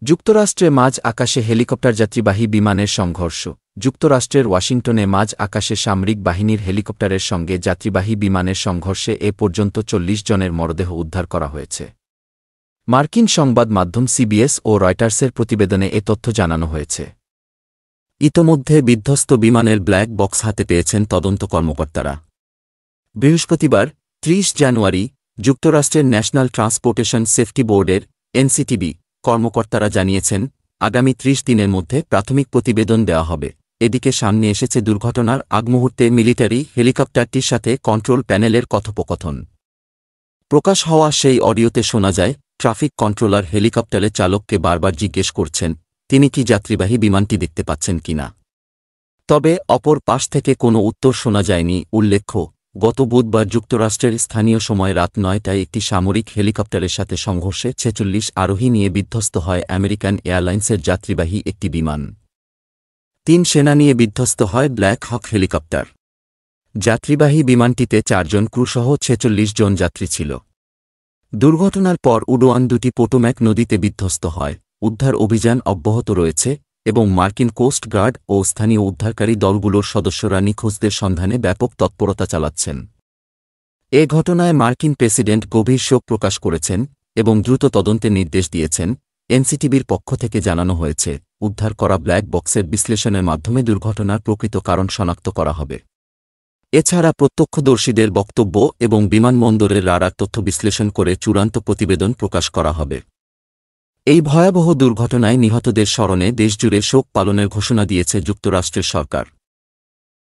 যুক্তরাষ্ট্রে মাঝ আকাশে হেলিকপ্টার যাত্রীবাহী বিমানের সংঘর্ষ। যুক্তরাষ্ট্রের ওয়াশিংটনে মাঝ আকাশে সামরিক বাহিনীর হেলিকপ্টারের সঙ্গে যাত্রীবাহী বিমানের সংঘর্ষে এ পর্যন্ত ৪০ জনের মরদেহ উদ্ধার করা হয়েছে। মার্কিন সংবাদ মাধ্যম সিবিএস ও রয়টার্সের প্রতিবেদনে এ তথ্য জানানো হয়েছে। ইতোমধ্যে বিধ্বস্ত বিমানের ব্ল্যাক বক্স হাতে পেয়েছেন তদন্ত কর্মকর্তারা। বৃহস্পতিবার ৩০ জানুয়ারি যুক্তরাষ্ট্রের ন্যাশনাল ট্রান্সপোর্টেশন সেফটি বোর্ডের এনসিটিবি কর্মকর্তারা জানিয়েছেন, আগামী ৩০ দিনের মধ্যে প্রাথমিক প্রতিবেদন দেওয়া হবে। এদিকে সামনে এসেছে দুর্ঘটনার আগমুহূর্তে মিলিটারি হেলিকপ্টারটির সাথে কন্ট্রোল প্যানেলের কথোপকথন। প্রকাশ হওয়া সেই অডিওতে শোনা যায়, ট্রাফিক কন্ট্রোলার হেলিকপ্টারের চালককে বারবার জিজ্ঞেস করছেন তিনি কি যাত্রীবাহী বিমানটি দেখতে পাচ্ছেন কিনা। তবে অপর পাশ থেকে কোনো উত্তর শোনা যায়নি। উল্লেখ্য, গত বুধবার যুক্তরাষ্ট্রের স্থানীয় সময় রাত ৯টায় একটি সামরিক হেলিকপ্টারের সাথে সংঘর্ষে ৪৬ আরোহী নিয়ে বিধ্বস্ত হয় আমেরিকান এয়ারলাইন্সের যাত্রীবাহী একটি বিমান। ৩ সেনা নিয়ে বিধ্বস্ত হয় ব্ল্যাক হক হেলিকপ্টার। যাত্রীবাহী বিমানটিতে ৪ জন ক্রুসহ ৪৬ জন যাত্রী ছিল। দুর্ঘটনার পর উডোয়ান দুটি পোটোম্যাক নদীতে বিধ্বস্ত হয়। উদ্ধার অভিযান অব্যাহত রয়েছে এবং মার্কিন কোস্ট গার্ড ও স্থানীয় উদ্ধারকারী দলগুলোর সদস্যরা নিখোঁজদের সন্ধানে ব্যাপক তৎপরতা চালাচ্ছেন। এ ঘটনায় মার্কিন প্রেসিডেন্ট গভীর শোক প্রকাশ করেছেন এবং দ্রুত তদন্তের নির্দেশ দিয়েছেন। এনসিটিবির পক্ষ থেকে জানানো হয়েছে, উদ্ধার করা ব্ল্যাক বক্সের বিশ্লেষণের মাধ্যমে দুর্ঘটনার প্রকৃত কারণ শনাক্ত করা হবে। এছাড়া প্রত্যক্ষদর্শীদের বক্তব্য এবং বিমানবন্দরের রাডার তথ্য বিশ্লেষণ করে চূড়ান্ত প্রতিবেদন প্রকাশ করা হবে। এই ভয়াবহ দুর্ঘটনায় নিহতদের স্মরণে দেশজুড়ে শোক পালনের ঘোষণা দিয়েছে যুক্তরাষ্ট্রের সরকার।